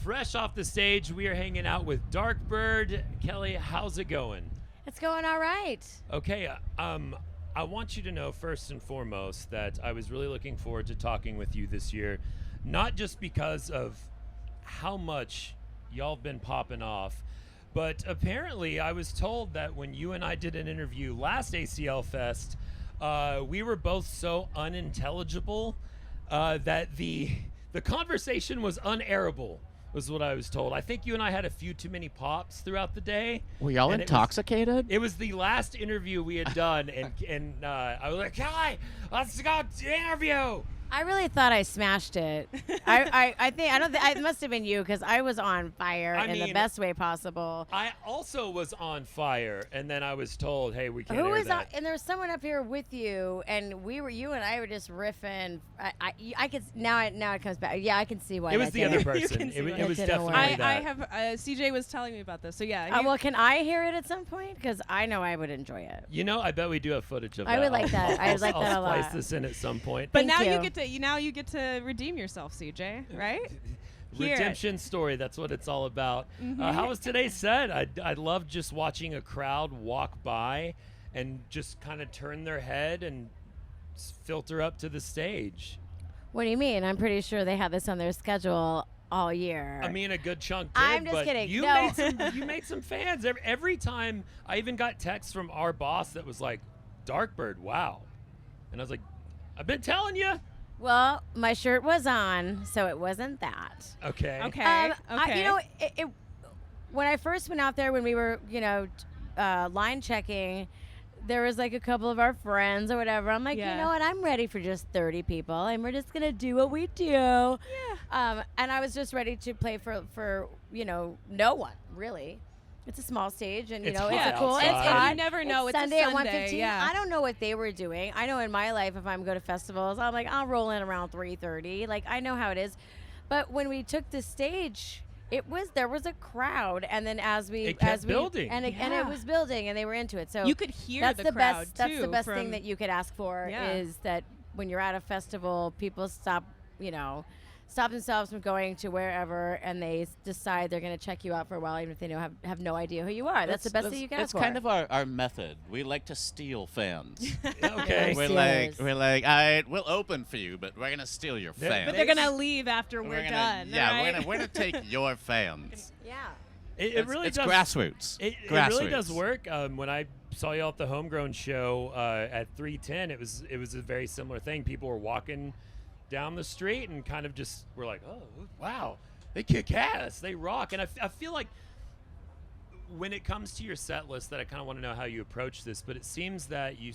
Fresh off the stage, we are hanging out with Darkbird. Kelly, how's it going? It's going all right. Okay, I want you to know first and foremost that I was really looking forward to talking with you this year, not just because of how much y'all have been popping off, but apparently I was told that when you and I did an interview last ACL Fest, we were both so unintelligible that the conversation was unairable, was what I was told. I think you and I had a few too many pops throughout the day. Were y'all intoxicated? It was the last interview we had done, and I was like, Kelly, let's go to the interview. I really thought I smashed it. It must have been you because I was on fire in the best way possible. I also was on fire, and then I was told, hey, we can't Who air was that. and there was someone up here with you, and you and I were just riffing. I could now it comes back. Yeah, I can see why. It was that the didn't- other person. It was definitely that. I have CJ was telling me about this, so yeah. Well, can I hear it at some point? Because I know I would enjoy it. You know, I bet we do have footage of that. I would like that. I would like that a lot. I'll splice this in at some point. But Thank now you get to redeem yourself, CJ, right? Redemption story, that's what it's all about. How was today's set? I loved just watching a crowd walk by and just kind of turn their head and filter up to the stage. What do you mean? I'm pretty sure they had this on their schedule all year. I mean, a good chunk did, I'm just but kidding. You, No. you made some fans. Every time, I even got texts from our boss that was like, Darkbird, wow. And I was like, I've been telling you. Well, my shirt was on, so it wasn't that. Okay. Okay. When I first went out there, when we were, line checking, there was like a couple of our friends or whatever. I'm like, you know what? I'm ready for just 30 people, and we're just gonna do what we do. Yeah. And I was just ready to play for no one really. It's a small stage, and It's it's hot a cool. outside. It's hot. You never know. It's a Sunday at Sunday, 1:15. yeah. I don't know what they were doing. I know in my life, if I'm going to festivals, I'm like, I'll roll in around 3:30. Like, I know how it is. But when we took the stage, there was a crowd, and then It kept building. and it was building, and they were into it. So You could hear that's the the crowd, best. That's the too, best from- thing that you could ask for is that when you're at a festival, people stop themselves from going to wherever, and they decide they're going to check you out for a while, even if they have no idea who you are. That's the best thing you can ask for. It's kind of our method. We like to steal fans. Okay. we're like, all right, we'll open for you, but we're gonna steal your fans. But they're gonna leave after we're gonna, done. Yeah, right? we're gonna take your fans. Yeah. It really it's does. grassroots. It grassroots. really does work. When I saw you at the Homegrown show at 310, it was a very similar thing. People were walking down the street and kind of just were like, oh, wow, they kick ass, they rock. And I feel like when it comes to your set list that I kind of want to know how you approach this, but it seems that you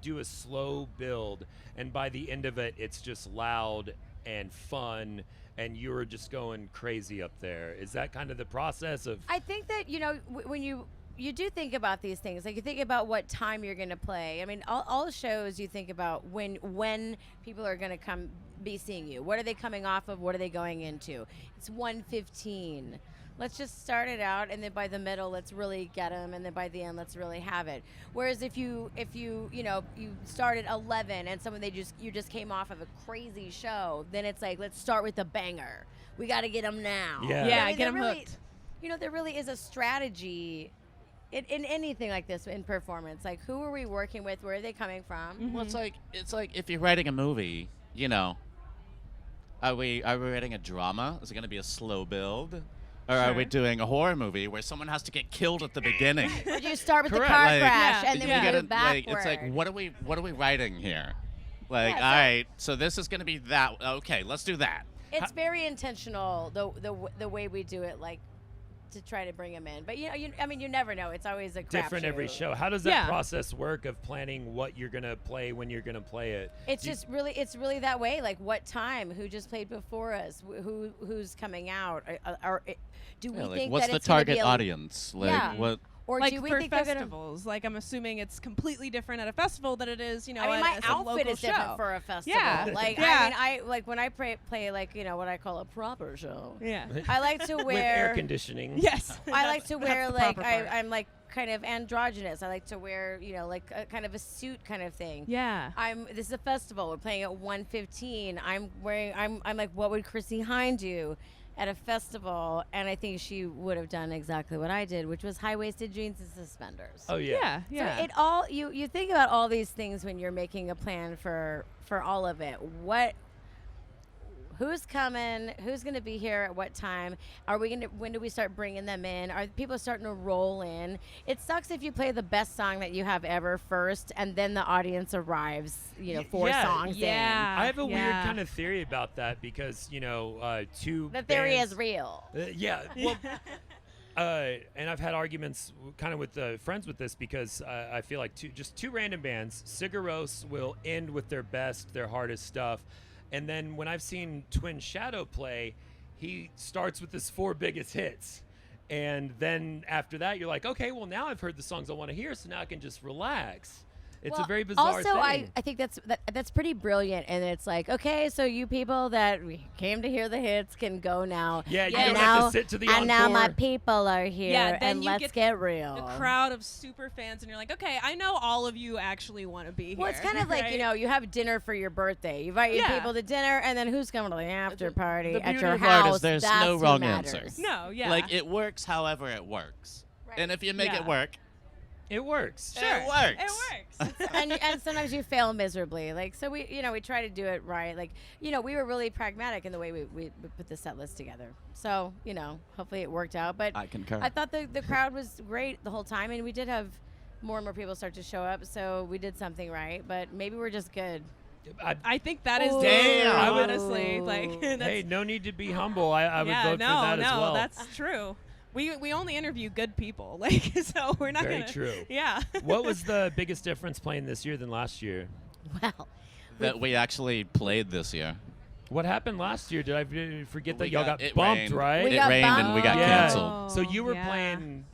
do a slow build, and by the end of it, it's just loud and fun, and you're just going crazy up there. Is that kind of the process of? I think that when you do think about these things, like you think about what time you're going to play. I mean, all shows you think about when people are going to come be seeing you. What are they coming off of? What are they going into? It's 1:15. Let's just start it out, and then by the middle, let's really get them, and then by the end, let's really have it. Whereas if you start at 11 and you just came off of a crazy show, then it's like, let's start with the banger. We got to get them now. Yeah. Yeah, I mean, get them really, hooked. There really is a strategy in anything like this in performance. Like, who are we working with? Where are they coming from? Well, it's like if you're writing a movie, are we writing a drama? Is it going to be a slow build? Or are we doing a horror movie where someone has to get killed at the beginning? Or do you start with the Correct. car Like, crash and you then we gotta, move backward? it's like, what are we writing here? Like, Yeah, so- all right, so this is going to be that. Okay, let's do that. It's very intentional the way we do it, like to try to bring them in. But you never know. It's always a Different crapshoot. every show. How does that Yeah. process work of planning what you're gonna play when you're gonna play it? It's it's really that way. Like, what time? Who just played before us? Who's coming out? Do we Yeah, like, think what's that the it's gonna target be audience? Like, Yeah. what? or Like do we for think they're gonna? festivals, like I'm assuming it's completely different at a festival than it is, I mean, at my a outfit local is different show. for a festival. Yeah. Like, Yeah. I mean, I like when I play like what I call a proper show. Yeah. I like to With wear. air conditioning. Yes. I like to wear the like proper part. I'm like kind of androgynous. I like to wear like a kind of a suit kind of thing. Yeah. This is a festival. We're playing at 1:15. I'm like, what would Chrissy Hine do? at a festival, and I think she would have done exactly what I did, which was high-waisted jeans and suspenders. Oh yeah. Yeah. So it all you think about all these things when you're making a plan for all of it. Who's coming? Who's going to be here at what time? When do we start bringing them in? Are people starting to roll in? It sucks if you play the best song that you have ever first, and then the audience arrives, 4 songs Yeah. I have a weird kind of theory about that because two. in. The theory bands- is real. Yeah. Well, and I've had arguments kind of with friends with this because I feel like two random bands, Sigur Rós will end with their best, their hardest stuff. And then when I've seen Twin Shadow play, he starts with his 4 biggest hits. And then after that, you're like, okay, well, now I've heard the songs I want to hear, so now I can just relax. It's a very bizarre also, thing. I think that's pretty brilliant, and it's like, okay, so you people that came to hear the hits can go now. Yeah, you and don't have now, to sit to the and now my encore. people are here, Yeah, then and you let's get real. The crowd of super fans, and you're like, okay, I know all of you actually want to be here. Well, it's kind of like, right? you have dinner for your birthday. You invite your Yeah. people to dinner, and then who's coming to the after party The at your beauty part house? is there's That's no who wrong matters. answer. No, yeah. Like, it works however it works. Right. And if you make Yeah. it work, It works. Sure. it works. It works. and sometimes you fail miserably. Like, so we try to do it right. Like, we were really pragmatic in the way we put the set list together. So, hopefully it worked out. But I concur. I thought the crowd was great the whole time, and we did have more and more people start to show up. So we did something right. But maybe we're just good. I think that is Ooh. Damn. I would- honestly. Like, that's, Hey, no need to be humble. I would vote for that as well. that's true. We only interview good people, like, so we're not Very gonna. true. Yeah. What was the biggest difference playing this year than last year? Well, That we actually played this year. What happened last year? Did I forget that We y'all got- got it bumped, rained. right? We It got rained and we got Yeah. canceled. So you were Yeah. playing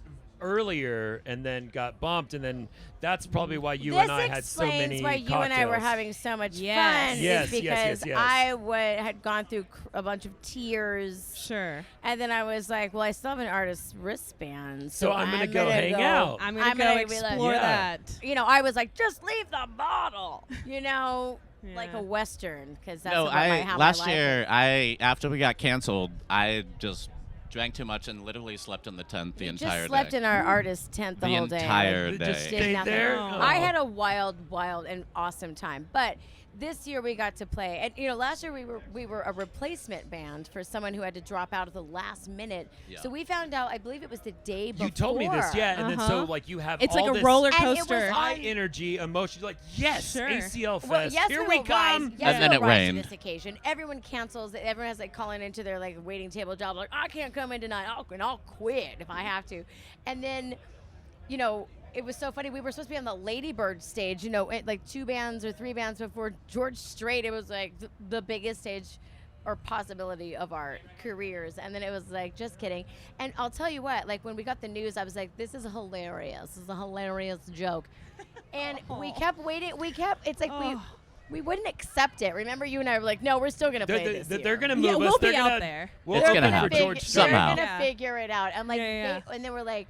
earlier and then got bumped, and then that's probably why you this and I had so explains many why you and I were cocktails. having so much Yes. fun. Yes, is yes, because yes. I had gone through a bunch of tears. Sure. And then I was like, well, I still have an artist's wristband. So I'm gonna go hang out. I'm gonna go gonna be like- explore Yeah. that. I was like, just leave the bottle. Like Yeah. a Western, because that's No, what how last my life year after we got canceled, I just drank too much and literally slept in the tent the We entire just slept day. in our artist tent the The whole day. entire Like, day. Just did stayed nothing. there. Oh. I had a wild, and awesome time. But this year we got to play, and last year we were a replacement band for someone who had to drop out at the last minute. Yeah. So we found out, I believe it was the day before. You told me this, yeah, and then so Uh-huh. like you have It's all like a this roller And it was coaster. high on- energy, emotion. Like yes, Sure. ACL Fest. Well, yes, Here we we will come. Rise. Yes, And then we it will rise rained. to this occasion. Everyone cancels. Everyone has like calling into their like waiting table job. Like, I can't come in tonight. I'll quit if I have to. And then, it was so funny. We were supposed to be on the Ladybird stage, like 2 bands or 3 bands before George Strait. It was like the biggest stage or possibility of our careers. And then it was like, just kidding. And I'll tell you what, like when we got the news, I was like, this is hilarious. This is a hilarious joke. And we kept waiting. It's like we wouldn't accept it. Remember, you and I were like, no, we're still going to play this They're year. going to move Yeah, us. we'll They're be gonna, out there. We'll It's open gonna for happen. George Somehow. They're going to Yeah. figure it out. And like, Yeah. and they were like,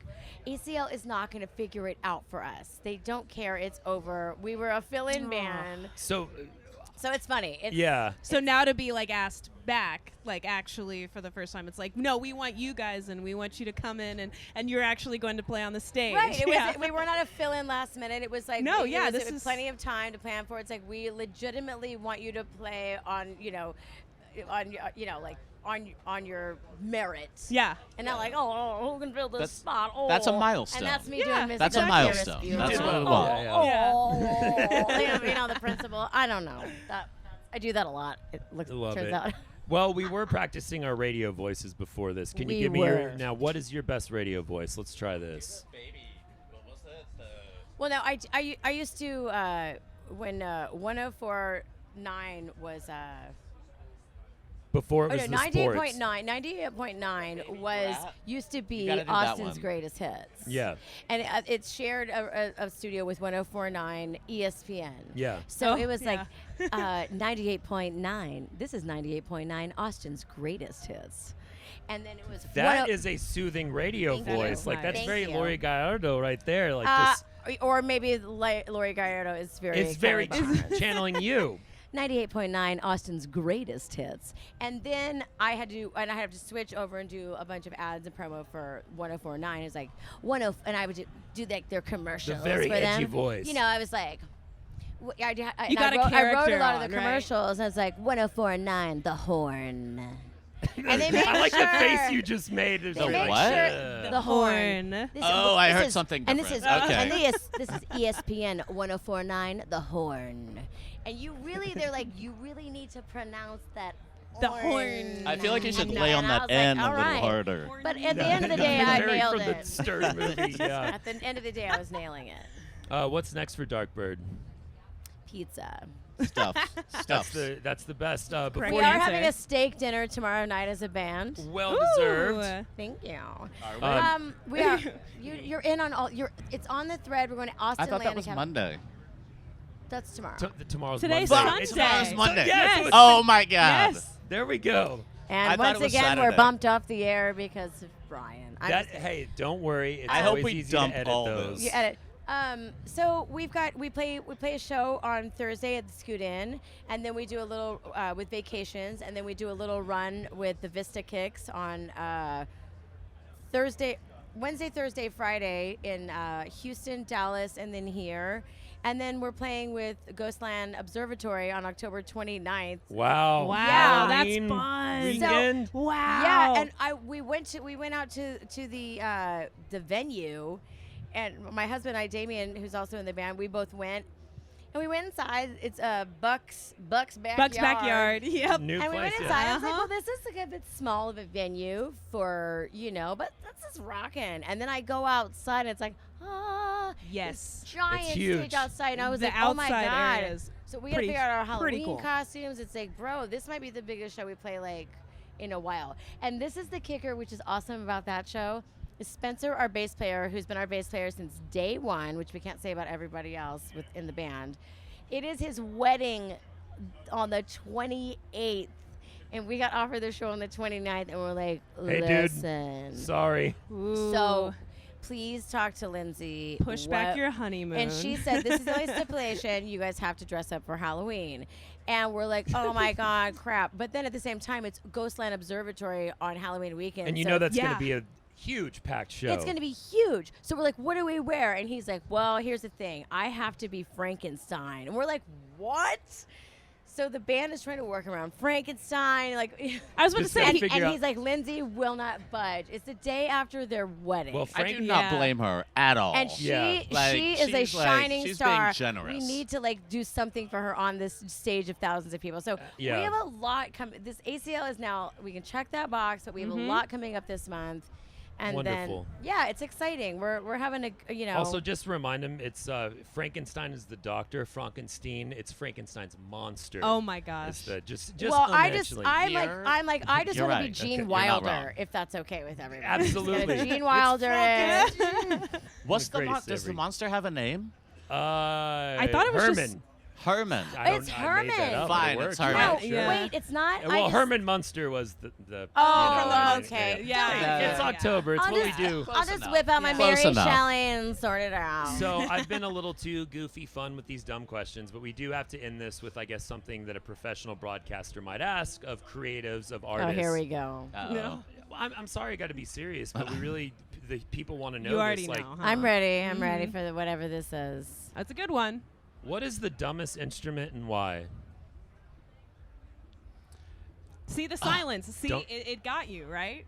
ACL is not going to figure it out for us. They don't care. It's over. We were a fill-in band. So So it's funny. It's, yeah. So now to be like asked back, like actually for the first time, it's like, no, we want you guys and we want you to come in and you're actually going to play on the stage. Right. Yeah. We were not a fill-in last minute. It was like No, it yeah, was, this it was is- plenty of time to plan for. It's like we legitimately want you to play on like on your merits. Yeah. And not like, who can fill this spot? Oh, that's a milestone. And that's me Yeah. doing Miss That's a Duck here. It's milestone. beautiful. That's what we Yeah, want. yeah. The principal. I don't know. I do that a lot. It Love turns it. out. Well, we were practicing our radio voices before this. Can you We give me were. now? What is your best radio voice? Let's try this. Baby, what was it? Well, no, I used to when 104.9 was. Before it Oh was no, the sports. 98.9 was rap. used to You be gotta do that Austin's one. greatest hits. Yeah, And it shared a studio with 104.9 ESPN. yeah. So Oh, it was yeah. like 98.9. This is 98.9 Austin's greatest hits. And then it was That is a soothing radio Thank you. voice. Like Nice. that's Thank very you. Lori Gallardo right there. Like Uh, just or maybe Lori Gallardo is very it's very Kelly Barnes. channeling you. 98.9, Austin's greatest hits. And then I have to switch over and do a bunch of ads and promo for 104.9. It's like and I would do like their commercials very for edgy them. voice. You know, I was like, I got a wrote a lot character of the on, right? commercials. And I was like 104.9, the horn. And they make I like sure, the face you just made. It's They like, make what? sure the horn. Horn. This Oh, I this heard is- something And this is different. Okay. and this is ESPN 104.9, the horn. And you really need to pronounce that. The horn. I feel like you should And lay on I that was like, N a all little right. harder. But at the end of the day, I Very nailed from the it. Stern movie, yeah. At the end of the day, I was nailing it. What's next for Darkbird? Pizza. Stuff. That's the best. Before Correct. We you, are answer. having a steak dinner tomorrow night as a band. well Ooh. deserved. Thank you. Are we? We are. You're in on all. It's on the thread. We're going to Austin. I thought that Land was Academy. Monday. That's tomorrow. Tomorrow's Today's Monday. Sunday. Tomorrow's Monday. Yes. Yes. Oh my God. Yes. There we go. And I thought once it was again, we're Saturday. bumped off the air because of Brian. Hey, don't worry. It's I hope always we easy dump to edit all those. this. You edit. So we play a show on Thursday at the Scoot Inn, and then we do a little with Vacations, and then we do a little run with the Vista Kicks on Wednesday, Thursday, Friday in Houston, Dallas, and then here. And then we're playing with Ghostland Observatory on October 29th. Wow. Wow, Halloween that's fun. weekend. Wow. Yeah, and we went out to the venue, and my husband and I, Damien, who's also in the band, we both went, and we went inside. It's Buck's backyard. Buck's backyard. Yep. New And we place. went yeah. inside. I was like, Uh-huh. well, this is like a bit small of a venue for, but this is rocking. And then I go outside, and it's like, Yes. this giant It's huge. stage outside. And I was The like, oh my outside God. area is So we got to pretty- figure out our pretty Halloween cool. costumes. It's like, bro, this might be the biggest show we play like in a while. And this is the kicker, which is awesome about that show. Is Spencer, our bass player, who's been our bass player since day one, which we can't say about everybody else within the band. It is his wedding on the 28th. And we got offered the show on the 29th, and we're like, Hey, listen. dude. Sorry. So please talk to Lindsay. Push back your honeymoon. And she said, this is the only stipulation. You guys have to dress up for Halloween. And we're like, oh, my God, crap. But then at the same time, it's Ghostland Observatory on Halloween weekend. And you so know that's going Yeah. to be a huge packed show. it's going to be huge. So we're like, what do we wear? And he's like, well, here's the thing. I have to be Frankenstein. And we're like, what? So the band is trying to work around Frankenstein. Like, I was about to Just say, gotta and, figure and out- he's like, Lindsay will not budge. It's the day after their wedding. Well, I do Frank, not Yeah. blame her at all. And she Yeah. Like, she is a she's like- shining she's star. being generous. We need to do something for her on this stage of thousands of people. So yeah. we have a lot coming. This ACL is now, we can check that box, but we have a lot coming up this month. And Wonderful. then it's exciting. We're having a Also, just to remind him, it's Frankenstein is the doctor. Frankenstein, it's Frankenstein's monster. oh my gosh. It's the, just well, I unintentionally. You're just You're want to right. be Gene Okay, you're not wrong. Wilder, if that's okay with everybody. Absolutely. Gene It's Wilder. What's the the greatest does the every- monster have a name? I thought it was Herman. just- Herman. I It's don't- I made that Herman. up, but Fine, it works. it's Herman. No, Sure. Yeah. wait, it's not. Well, Herman Munster was the Oh, you know, oh, and- okay. Yeah. It's yeah. October. It's I'll what just, we do. I'll Close just enough. whip out my Yeah. Mary Close enough. Shelley and sort it out. So I've been a little too goofy fun with these dumb questions, but we do have to end this with, I guess, something that a professional broadcaster might ask of creatives, of oh, artists. here we go. Uh-oh. No. Well, I'm sorry I got to be serious, but we really, the people want to know You this. already Like, know. Huh? I'm ready. I'm ready for whatever this is. That's a good one. what is the dumbest instrument and why? See the silence. See, Don't- it got you, right?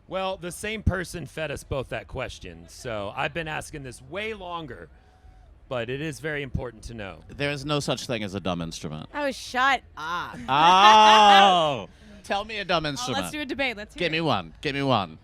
Well, the same person fed us both that question, so I've been asking this way longer, but it is very important to know. There is no such thing as a dumb instrument. Oh, shut up. Oh! Tell me a dumb Oh, instrument. let's do a debate. Let's hear Give me it. one. Give me one.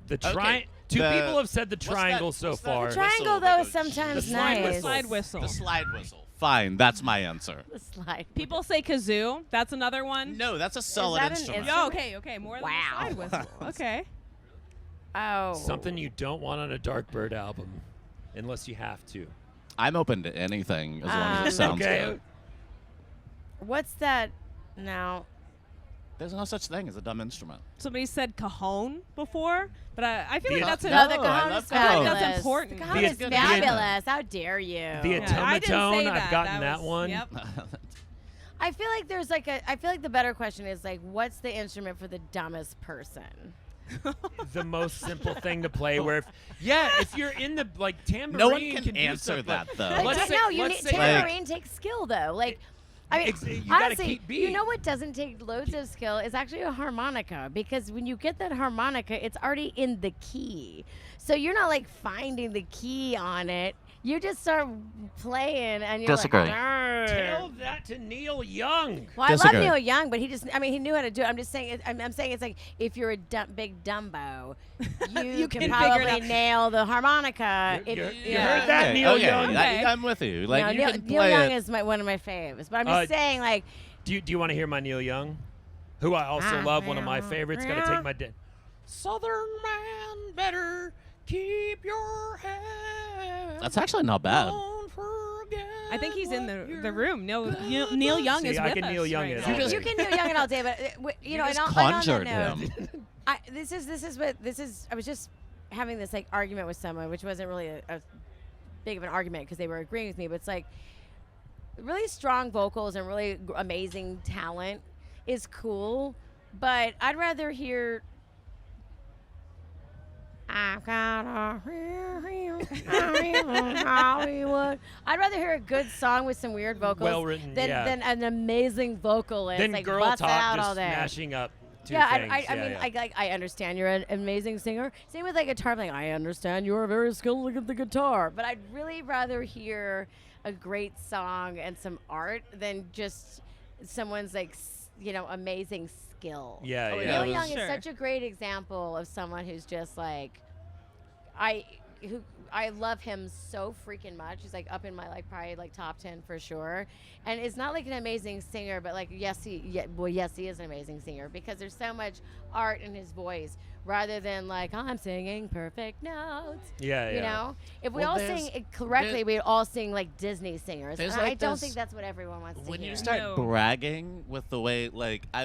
The Okay, Two the- people have said the what's that- triangle so what's that far. The triangle, whistle that though, is goes- sometimes The slide nice. whistle. Slide whistle. The slide whistle. Fine, that's my answer. The slide. People say kazoo. That's another one. No, that's a solid that an instrument. Oh, okay. More Wow. than the slide whistle. Okay. Oh. Something you don't want on a Darkbird album, unless you have to. I'm open to anything as long as it sounds Okay. good. What's that? No. There's no such thing as a dumb instrument. Somebody said cajon before, but I feel The- like that's a No, the Oh, I cajon love is cajon. fabulous. That's important. The cajon The- is the- fabulous. How dare you? The Yeah, I didn't say automaton, that. I've gotten that was- one. Yep. I feel like there's like I feel like the better question is like, what's the instrument for the dumbest person? The most simple thing to play. Where, if you're in the like tambourine, No one can do answer stuff, that, but though. let's say- no, you let's need say- tambourine takes skill though. Like, I mean, You gotta honestly, keep beat. you know what doesn't take loads of skill is actually a harmonica, because when you get that harmonica, it's already in the key, so you're not like finding the key on it. You just start playing, and you're Disagree. like, "Arr." Tell that to Neil Young. Well, I Disagree. love Neil Young, but I mean, he knew how to do it. I'm just saying, I'm saying it's like if you're a big Dumbo, you can can figure it probably out. nail the harmonica. You Yeah. heard that, Neil Young? Okay. I'm with you. Like No, you Neil, can Neil play Young it. is one of my faves, but I'm just saying, like, Do you want to hear my Neil Young? Who I also love, one of my favorites. Got to take my Southern man, better keep your head. That's actually not bad. Don't forget I think he's in what the you're room. Neil Young See, is I with can us Neil Young right it. now. You just- you can Neil Young it all day, but you know, just and on conjured that note, him. this is I was just having this like argument with someone, which wasn't really a big of an argument because they were agreeing with me, but it's like really strong vocals and really amazing talent is cool, but I'd rather hear I've got a Hollywood. I'd rather hear a good song with some weird vocals Well-written, than an amazing vocalist Then like girl busts talk out just all day. mashing up two Yeah, things. I mean, I understand you're an amazing singer. Same with like guitar playing. I understand you're very skilled at the guitar, but I'd really rather hear a great song and some art than just someone's like amazing skill. Yeah, Oh, yeah. yeah. Neil Young Sure. is such a great example of someone who's just like, I love him so freaking much. He's like up in my like probably like top 10 for sure. And it's not like an amazing singer, but like yes he is an amazing singer because there's so much art in his voice rather than like I'm singing perfect notes. Yeah, You yeah. know, if we Well, all there's- sing it correctly, we'd all sing like Disney singers. There's And like I don't this- think that's what everyone wants to When hear. you start No. bragging with the way, like, I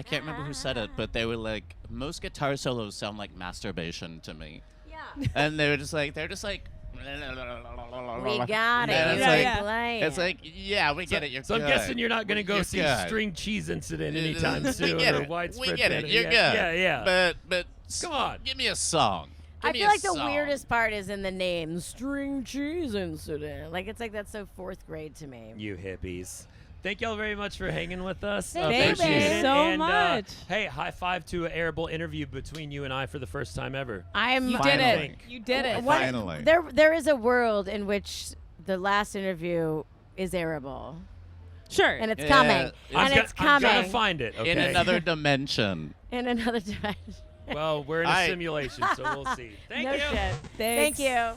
can't remember who said it, but they were like, most guitar solos sound like masturbation to me. Yeah. And they're just like, We got it. And You it's gotta like, play it's it. like, yeah, we get it. You're So I'm good. guessing you're not going to go You're see good. String Cheese Incident We anytime soon get or it. Widespread We get it. Panic. You're yeah, good. Yeah, yeah. But Come on. give me a song. Give I me feel a like the song. weirdest part is in the name, String Cheese Incident. Like it's like that's so fourth grade to me. You hippies. Thank y'all very much for hanging with us. Thank you, Appreciate babe. it. so And, much. Hey, high five to an arable interview between you and I for the first time ever. I'm. You did Finally. it. You did it. What- Finally. There is a world in which the last interview is airable, Sure. and it's Yeah, coming, I'm and it's I'm coming gonna find it. Okay. In another dimension. in another dimension. Well, we're in a I- simulation, so we'll see. Thank no you. shit. Thanks. Thank you.